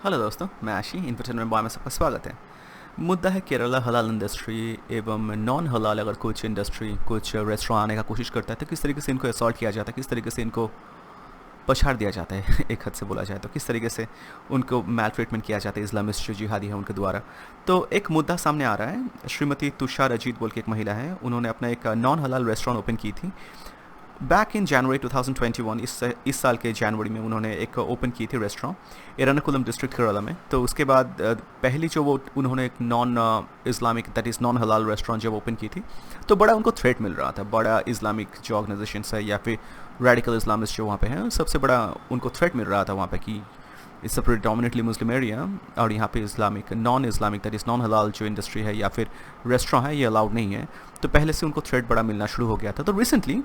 Hello दोस्तों, मैं आशी इन्फोटेनमेंट बॉय में सबका स्वागत है। मुद्दा है केरला हलाल इंडस्ट्री एवं नॉन हलाल। अगर कुछ इंडस्ट्री कुछ रेस्टोरेंट आने का कोशिश करता है तो किस तरीके से इनको असॉल्ट किया जाता है, किस तरीके से इनको पछाड़ दिया जाता है एक हद से बोला जाए तो किस तरीके से उनको मैल ट्रीटमेंट किया जाता है इस्लामिस्ट जो जिहादी है उनके द्वारा। तो एक मुद्दा सामने आ रहा है। श्रीमती तुषार अजीत बोल के एक महिला है, उन्होंने अपना एक नॉन हलाल रेस्टोरेंट ओपन की थी बैक इन जनवरी 2021। इस साल के जनवरी में उन्होंने एक ओपन की थी रेस्टोरेंट एरनाकुलम डिस्ट्रिक्ट केरला में। तो उसके बाद पहली जो वो उन्होंने एक non Islamic that is non हलाल रेस्टोरेंट जब ओपन की थी तो बड़ा उनको थ्रेट मिल रहा था। बड़ा इस्लामिक जो ऑर्गेनाइजेशन है या फिर रेडिकल इस्लामिस्ट जो वहाँ पे हैं सबसे बड़ा उनको थ्रेट मिल रहा था वहाँ पे कि it's a predominantly Muslim area और यहाँ पे Islamic non Islamic that is non हलाल जो इंडस्ट्री है या फिर रेस्टोरेंट है ये अलाउड नहीं है। तो पहले से उनको थ्रेट बड़ा मिलना शुरू हो गया था। तो रिसेंटली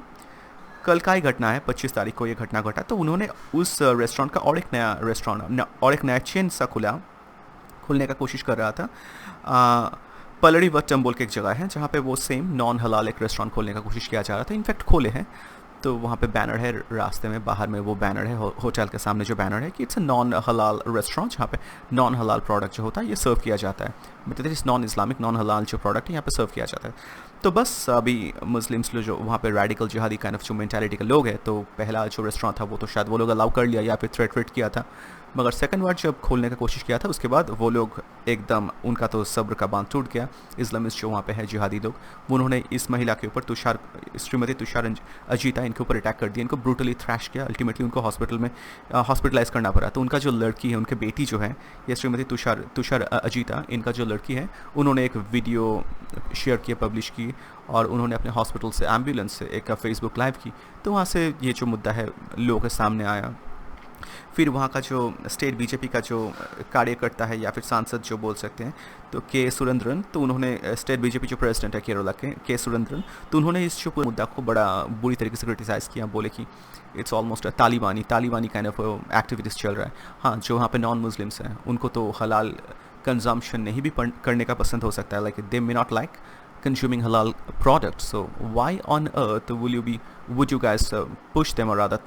कल का ही घटना है, 25 तारीख को ये घटना घटा। तो उन्होंने उस रेस्टोरेंट का और एक नया रेस्टोरेंट और एक नया चेन सा खुलने का कोशिश कर रहा था। पलड़ी वट्टम बोल के एक जगह है जहाँ पे वो सेम नॉन हलाल एक रेस्टोरेंट खोलने का कोशिश किया जा रहा था। इनफैक्ट खोले हैं। तो वहाँ पे बैनर है रास्ते में, बाहर में वो बैनर है, होटल के सामने जो बैनर है कि इट्स अ नॉन हलाल रेस्टोरेंट जहाँ पे नॉन हलाल प्रोडक्ट जो होता है ये सर्व किया जाता है। मतलब इस नॉन इस्लामिक नॉन हलाल जो प्रोडक्ट है यहाँ पे सर्व किया जाता है। तो बस अभी मुस्लिम्स लोग जो वहाँ पे रेडिकल जिहादी काइंड ऑफ जो मेंटालिटी के लोग हैं, तो पहला जो रेस्टोरेंट था वो तो शायद वो लोग अलाउ कर लिया या फिर थ्रेट किया था। मगर सेकंड बार जब खोलने का कोशिश किया था उसके बाद वो लोग एकदम उनका तो सब्र का बांध टूट गया। इस्लामिस्ट जो वहाँ पे है जिहादी लोग, उन्होंने इस महिला के ऊपर श्रीमती तुषार अजीता इनके ऊपर अटैक कर दिया, इनको ब्रूटली थ्रैश किया। अल्टीमेटली उनको हॉस्पिटल में हॉस्पिटलाइज करना पड़ा। तो उनका जो लड़की है, उनके बेटी जो है, ये श्रीमती तुषार अजीता, इनका जो लड़की है, उन्होंने एक वीडियो शेयर किया, पब्लिश की और उन्होंने अपने हॉस्पिटल से एम्बुलेंस से एक फेसबुक लाइव की। तो वहाँ से ये जो मुद्दा है लोगों के सामने आया। फिर वहाँ का जो स्टेट बीजेपी का जो कार्यकर्ता है या फिर सांसद जो बोल सकते हैं, तो के सुरेंद्रन, तो उन्होंने स्टेट बीजेपी जो प्रेसिडेंट है केरला के सुरेंद्रन, तो उन्होंने इस जो पूरे मुद्दा को बड़ा बुरी तरीके से क्रिटिसाइज़ किया। बोले कि इट्स ऑलमोस्ट तालिबानी काइंड ऑफ एक्टिविटीज़ चल रहा है। हाँ, जो वहाँ पे नॉन मुस्लिम्स हैं उनको तो हलाल कंजम्पशन नहीं भी करने का पसंद हो सकता है, like they may not like consuming halal products. So why on earth would you guys push them or rather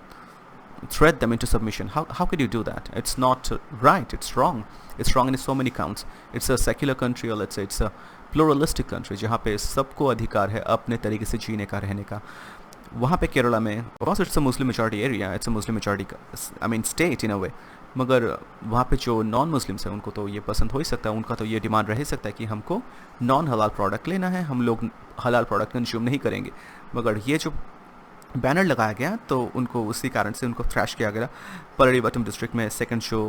thread them into submission? How could you do that? It's not right. It's wrong. It's wrong in so many counts. It's a secular country, or let's say it's a pluralistic country जहाँ पे सबको अधिकार है अपने तरीके से जीने का, रहने का। वहाँ पे केरला में of course it's a Muslim majority area, it's a Muslim majority I mean state in a way. मगर वहाँ पे जो नॉन मुस्लिम्स हैं उनको तो ये पसंद हो ही सकता है, उनका तो ये डिमांड रह ही सकता है कि हमको नॉन हलाल प्रोडक्ट लेना है, हम लोग हलाल प्रोडक्ट कंज्यूम नहीं करेंगे। मगर ये जो बैनर लगाया गया तो उनको उसी कारण से उनको थ्रैश किया गया। पलड़ीबट्टम डिस्ट्रिक्ट में सेकंड शो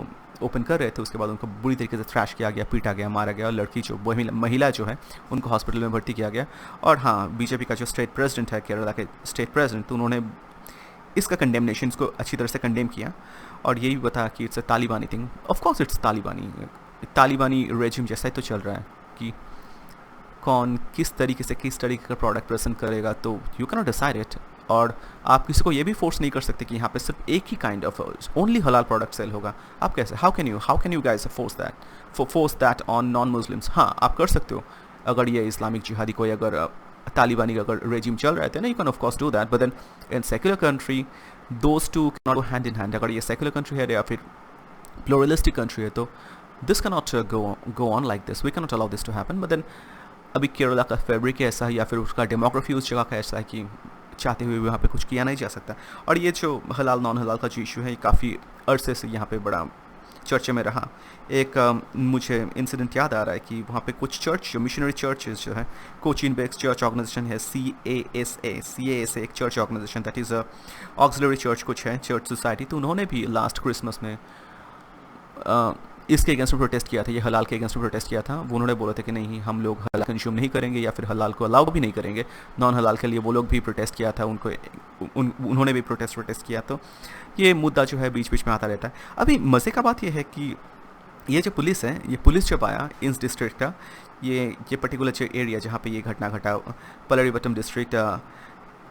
ओपन कर रहे थे, उसके बाद उनको बुरी तरीके से थ्रैश किया गया, पीटा गया, मारा गया। और लड़की जो महिला जो है उनको हॉस्पिटल में भर्ती किया गया। और हाँ, बीजेपी का जो स्टेट प्रेसिडेंट है, केरला के स्टेट प्रेसिडेंट, तो उन्होंने इसका कंडेमनेशन, इसको अच्छी तरह से कंडेम किया और यही बताया कि इट्स अ तालिबानी थिंग। ऑफकोर्स इट्स तालिबानी रेजिम जैसा ही तो चल रहा है कि कौन किस तरीके का प्रोडक्ट प्रेजेंट करेगा, तो you can not decide it. और आप किसी को ये भी फोर्स नहीं कर सकते कि यहाँ पे सिर्फ एक ही काइंड ऑफ ओनली हलाल प्रोडक्ट सेल होगा। आप कैसे, how can you guys force that on non Muslims? हाँ, आप कर सकते हो अगर ये इस्लामिक जिहादी कोई अगर तालिबानी का अगर रेजिम चल रहा है, you can of course do that, but then in secular country those two can not go hand in hand. अगर ये सेक्युलर कंट्री है या फिर प्लूरलिस्टिक कंट्री है तो this can not go on like this, we can not allow this to happen. But then अभी केरला का fabric ऐसा है या फिर उसका डेमोग्राफी उस जगह का ऐसा है कि चाहते हुए वहाँ पे कुछ किया नहीं जा सकता। और ये जो हलाल नॉन हलाल का जो इशू है ये काफ़ी अरसे से यहाँ पे बड़ा चर्चे में रहा। एक मुझे इंसिडेंट याद आ रहा है कि वहाँ पे कुछ चर्च जो मिशनरी चर्चेज जो है, कोचिन बेस्ड चर्च ऑर्गेनाइजेशन है CASA एक church organisation that is auxiliary church कुछ है, चर्च सोसाइटी। तो उन्होंने भी लास्ट क्रिसमस में इसके अगेंस्ट में प्रोटेस्ट किया था, ये हलाल के अगेंस्ट में प्रोटेस्ट किया था। वो उन्होंने बोला था कि नहीं, हम लोग हलाल कंज्यूम नहीं करेंगे या फिर हलाल को अलाउ भी नहीं करेंगे। नॉन हलाल के लिए वो लोग भी प्रोटेस्ट किया था, उन्होंने भी प्रोटेस्ट किया। तो ये मुद्दा जो है बीच बीच में आता रहता है। अभी मज़े का बात ये है कि ये जो पुलिस है, ये पुलिस जब आया इस डिस्ट्रिक्ट का, ये पर्टिकुलर जो एरिया जहाँ पे ये घटना घटा, पलड़ीबट्टम डिस्ट्रिक्ट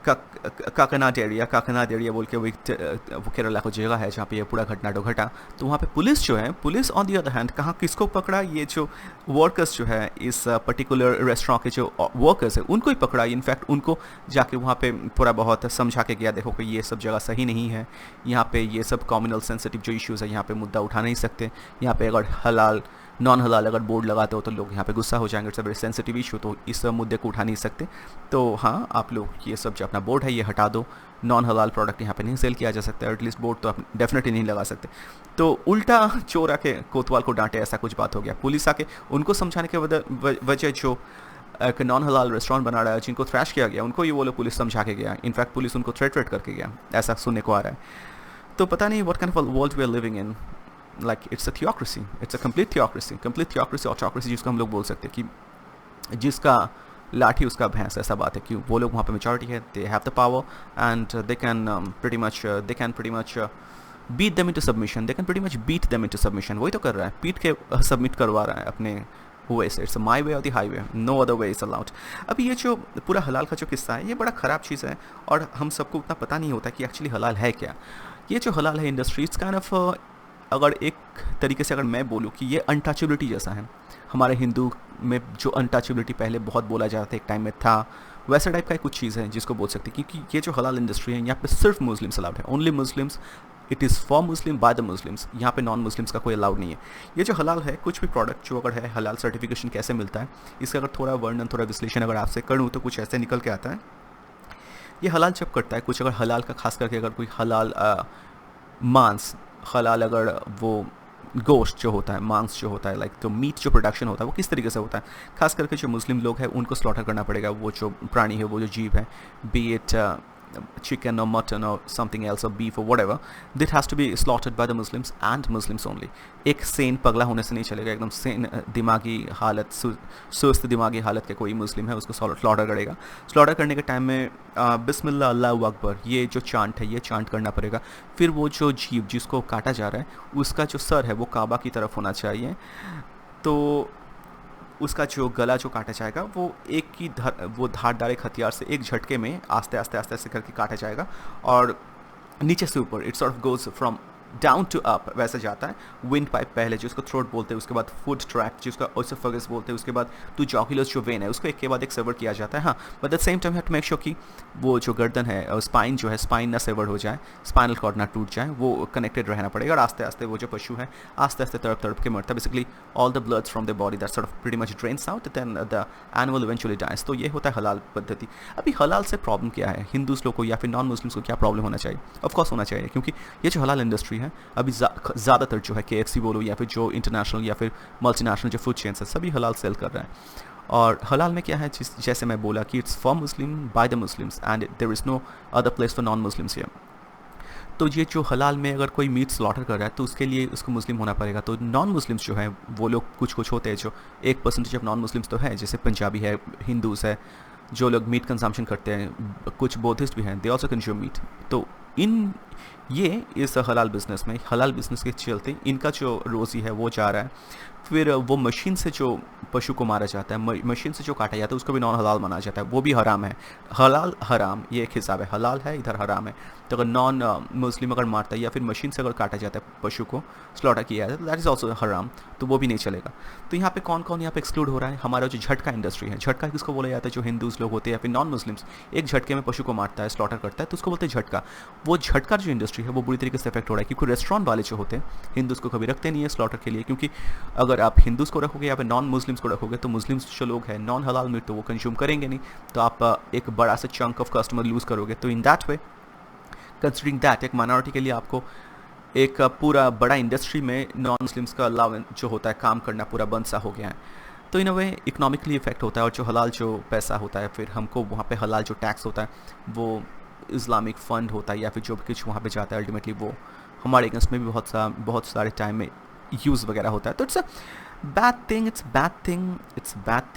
काकनाड एरिया बोल के वो केरला को जगह है जहाँ पे ये पूरा घटना घटा। तो वहाँ पे पुलिस जो है, police on the other hand कहाँ किसको पकड़ा, ये जो वर्कर्स जो है इस पर्टिकुलर रेस्टोरेंट के जो वर्कर्स है उनको ही पकड़ा। इनफैक्ट उनको जाके वहाँ पे पूरा बहुत समझा के गया, देखो कि ये सब जगह सही नहीं है, यहाँ पे ये सब कम्युनल सेंसिटिव जो इश्यूज़ है यहाँ पे मुद्दा उठा नहीं सकते, यहाँ पे अगर हलाल नॉन हलाल अगर बोर्ड लगाते हो तो लोग यहाँ पे गुस्सा हो जाएंगे, it's a very sensitive issue, तो इस मुद्दे को उठा नहीं सकते। तो हाँ, आप लोग ये सब जो अपना बोर्ड है ये हटा दो, नॉन हलाल प्रोडक्ट यहाँ पे नहीं सेल किया जा सकता, एटलीस्ट बोर्ड तो आप डेफिनेटली नहीं लगा सकते। तो उल्टा चोर आके कोतवाल को डांटे, ऐसा कुछ बात हो गया। पुलिस आके उनको समझाने के वजह जो एक नॉन हलाल रेस्टोरेंट बना रहा है जिनको थ्रैश किया गया, उनको ये वो लोग पुलिस समझा के गया। इनफैक्ट पुलिस उनको थ्रेट करके गया, ऐसा सुनने को आ रहा है। तो पता नहीं what kind of world we are living in. Like it's a theocracy, it's a complete theocracy, autocracy जिसको हम लोग बोल सकते हैं, कि जिसका लाठी उसका भैंस, ऐसा बात है कि वो लोग वहाँ पे मेजॉरिटी है, they have the power and they can pretty much beat them into submission, they can pretty much beat them into submission. वही तो कर रहा है, पीट के सबमिट करवा रहा है अपने वे से। इट्स माई वे और the highway, no other way is allowed. अभी ये जो पूरा हलाल का जो किस्सा है ये बड़ा ख़राब चीज़ है और हम सबको उतना पता नहीं होता कि एक्चुअली हलाल है क्या। ये जो हलाल है इंडस्ट्री, इट्स काइंड ऑफ, अगर एक तरीके से अगर मैं बोलूँ कि ये अनटचेबिलिटी जैसा है। हमारे हिंदू में जो अनटचेबिलिटी पहले बहुत बोला जाता था, एक टाइम में था, वैसा टाइप का कुछ चीज़ है जिसको बोल सकते हैं। क्योंकि ये जो हलाल इंडस्ट्री है यहाँ पे सिर्फ मुस्लिम्स अलाउड है, only Muslims, it is for Muslim by the Muslims, यहाँ पे नॉन मुस्लिम्स का कोई अलाउड नहीं है। ये जो हलाल है, कुछ भी प्रोडक्ट जो अगर है, हलाल सर्टिफिकेशन कैसे मिलता है, इसका अगर थोड़ा वर्णन, थोड़ा विश्लेषण अगर आपसे करूँ तो कुछ ऐसे निकल के आता है। ये हलाल जब करता है कुछ, अगर हलाल का खास करके अगर कोई हलाल मांस, हलाल अगर वो गोश्त जो होता है, मांस जो होता है, लाइक तो मीट जो प्रोडक्शन होता है वो किस तरीके से होता है, खास करके जो मुस्लिम लोग हैं उनको स्लॉटर करना पड़ेगा। वो जो प्राणी है, वो जो जीव है, B it chicken or mutton or something else or beef or whatever, that has to be slaughtered by the Muslims and Muslims only. एक सेन पगला होने से नहीं चलेगा, एकदम सेन दिमागी हालत, सुस्त दिमागी हालत के कोई मुस्लिम है उसको स्लॉटर करेगा। स्लॉटर करने के टाइम में बिस्मिल्लाह अल्लाहु अकबर ये जो चांट है ये चांट करना पड़ेगा। फिर वो जो जीव जिसको काटा जा रहा है उसका जो सर है वो काबा की तरफ होना चाहिए। तो उसका जो गला जो काटा जाएगा वो एक की वो धारदार एक हथियार से एक झटके में आस्ते आस्ते करके काटा जाएगा और नीचे से ऊपर it sort of goes from down to up, वैसे जाता है। विंड पाइप पहले जिसको थ्रोट बोलते हैं, उसके बाद फुट ट्रैक जिसका ओसोफेगस बोलते हैं, उसके बाद टू जॉक्युलस जो वेन है उसको एक के बाद एक सेवर किया जाता है। हाँ, but at same time have to make sure कि वो जो गर्दन है और स्पाइन जो है, स्पाइन ना सेवर हो जाए, स्पाइनल कॉर्ड ना टूट जाए, वो कनेक्टेड रहना पड़ेगा। और आस्ते आस्ते वो जो पशु है आस्ते आस्ते तड़प के मरता है। Basically all the bloods from the body that sort of pretty much drains out, then the animal eventually dies. तो ये होता है हलाल पद्धति। अभी हलाल से प्रॉब्लम क्या है, हिंदूज लोग को या फिर नॉन मुस्लिम्स को क्या प्रॉब्लम होना चाहिए? ऑफकोर्स होना चाहिए, क्योंकि ये जो हलाल इंडस्ट्री है अभी ज़्यादातर जो है KFC बोलो या फिर जो इंटरनेशनल या फिर मल्टीनेशनल जो फूड चेन्स है सभी हलाल सेल कर रहे हैं। और हलाल में क्या है, जैसे मैं बोला कि it's for Muslim by the Muslims and there is no other place for non Muslims here. तो ये जो हलाल में अगर कोई मीट स्लॉटर कर रहा है तो उसके लिए उसको मुस्लिम होना पड़ेगा। तो नॉन मुस्लिम्स जो है वो लोग कुछ होते हैं, जो 1% ऑफ नॉन मुस्लिम्स तो है, जैसे पंजाबी है, हिंदूज है, जो लोग मीट कंजम्पशन करते हैं, कुछ बौद्धिस्ट भी हैं, दे ऑल्सो कंज्यूम मीट। तो ये इस हलाल बिज़नेस में, हलाल बिज़नेस के चलते इनका जो रोज़ी है वो जा रहा है। फिर वो मशीन से जो पशु को मारा जाता है, मशीन से जो काटा जाता है उसको भी नॉन हलाल माना जाता है, वो भी हराम है। हलाल हराम ये एक हिसाब है, हलाल है इधर हराम है। तो अगर नॉन मुस्लिम अगर मारता है या फिर मशीन से अगर काटा जाता है पशु को, स्लॉटर किया जाता है, दैट इज़ ऑल्सो हराम, तो वो भी नहीं चलेगा। तो यहाँ पे कौन कौन यहाँ पे एक्सक्लूड हो रहा है? हमारा जो झटका इंडस्ट्री है, झटका किसको बोला जाता है? जो हिंदूज लोग होते हैं या फिर नॉन मुस्लिम्स एक झटके में पशु को मारता है, स्लॉटर करता है, तो उसको बोलते हैं झटका। वो झटका जो इंडस्ट्री है वो बुरी तरीके से इफेक्ट हो रहा है, क्योंकि रेस्टोरेंट वाले जो होते हैं हिंदूज़ को कभी रखते नहीं है स्लॉटर के लिए, क्योंकि अगर आप हिंदूज़ को रखोगे या फिर नॉन मुस्लिम्स को रखोगे तो मुस्लिम्स जो लोग हैं नॉन हलाल मीट तो वो कंज्यूम करेंगे नहीं, तो आप एक बड़ा सा चंक ऑफ कस्टमर लूज़ करोगे। तो in that way, considering that, एक माइनॉरिटी के लिए आपको एक पूरा बड़ा इंडस्ट्री में नॉन मुस्लिम्स का अलाउंस जो होता है काम करना पूरा बंद सा हो गया है। तो इन अ वे इकोनॉमिकली इफेक्ट होता है। और जो हलाल जो पैसा होता है, फिर हमको वहाँ पे हलाल जो टैक्स होता है वो इस्लामिक फ़ंड होता है या फिर जो कुछ वहाँ पे जाता है, अल्टीमेटली वो हमारे अगेंस्ट में भी बहुत सारे टाइम में यूज़ वगैरह होता है। तो it's a bad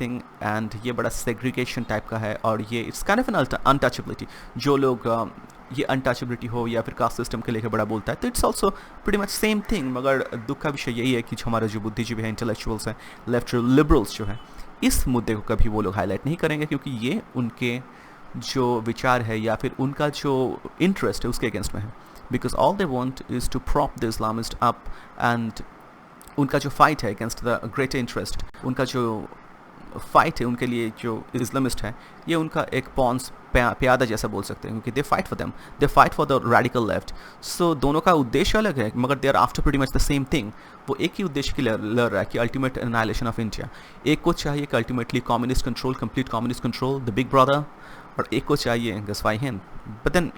thing and ये बड़ा सेग्रीगेशन टाइप का है। और ये it's kind of an untouchability. जो लोग ये अनटचेबिलिटी हो या फिर कास्ट सिस्टम के लेकर बड़ा बोलता है, तो it's also pretty much same thing. मगर दुख का विषय यही है कि जो हमारे जो बुद्धिजीवी हैं, इंटेलेक्चुअल्स हैं, लेफ्ट लिबरल्स जो हैं, इस मुद्दे को कभी वो लोग हाईलाइट नहीं करेंगे, क्योंकि ये उनके जो विचार है या फिर उनका जो इंटरेस्ट है उसके अगेंस्ट में है, because all they want is to prop the Islamist up, and उनका जो फाइट है अगेंस्ट द ग्रेट इंटरेस्ट, उनका जो फाइट है उनके लिए जो इस्लामिस्ट है, ये उनका एक पॉन्स प्यादा जैसा बोल सकते हैं, क्योंकि they fight for them, they fight for the radical left. So दोनों का उद्देश्य अलग है, मगर they are after pretty much the same thing. वो एक ही उद्देश्य के लिए लड़ रहा है कि अल्टीमेट एनाइलेशन ऑफ इंडिया। एक को चाहिए कि ultimately communist control, complete communist control, the big brother, और एक को चाहिए गसवाई हिंद। बट देन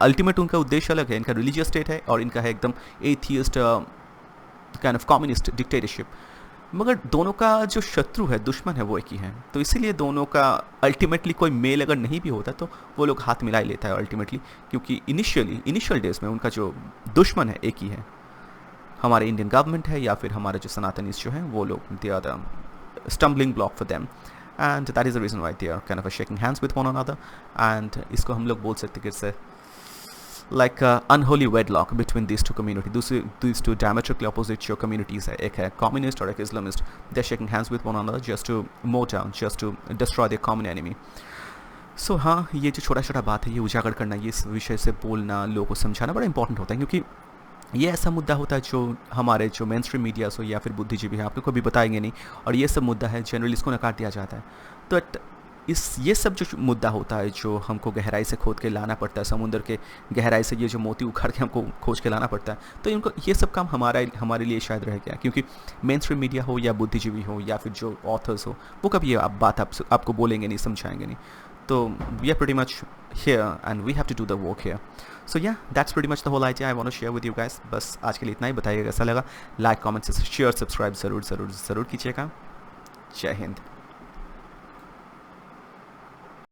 अल्टीमेट उनका उद्देश्य अलग है। इनका रिलीजियस स्टेट है और इनका है एकदम atheist kind of communist dictatorship. मगर दोनों का जो शत्रु है, दुश्मन है, वो एक ही है। तो इसीलिए दोनों का अल्टीमेटली कोई मेल अगर नहीं भी होता तो वो लोग हाथ मिला ही लेता है अल्टीमेटली, क्योंकि इनिशियल डेज में उनका जो दुश्मन है एक ही है, हमारे इंडियन गवर्नमेंट है या फिर हमारे जो सनातनीज जो हैं वो लोग, they are the stumbling block for them, and that is the reason why they are kind of shaking hands with one another. And इसको हम लोग बोल सकते हैं कि इससे like unholy wedlock between these two communities, these two diametrically opposite जो communities है, एक है communist और एक Islamist, they're shaking hands with one another just to mow down, just to destroy their common enemy. So हाँ, ये जो छोटा छोटा बात है ये उजागर करना, ये इस विषय से बोलना, लोगों को समझाना बड़ा इंपॉर्टेंट होता है, क्योंकि ये ऐसा मुद्दा होता है जो हमारे जो मेन स्ट्रीम मीडियाज़ हो या फिर बुद्धिजीवी हैं आप लोग को भी बताएंगे नहीं, और ये सब मुद्दा है जनरली इसको नकार दिया जाता है। तो ये सब जो मुद्दा होता है जो हमको गहराई से खोद के लाना पड़ता है, समुद्र के गहराई से ये जो मोती उखाड़ के हमको खोज के लाना पड़ता है, तो इनको ये सब काम हमारे लिए शायद रह गया, क्योंकि मेन स्ट्रीम मीडिया हो या बुद्धिजीवी हो या फिर जो ऑथर्स हो, वो कभी ये बात आपको बोलेंगे नहीं, समझाएंगे नहीं। तो we are pretty much here and we have to do the work here. So yeah that's pretty much the whole idea I want to share with you guys. बस आज के लिए इतना ही। बताइएगा कैसा लगा, लाइक कमेंट शेयर सब्सक्राइब ज़रूर कीजिएगा। जय हिंद।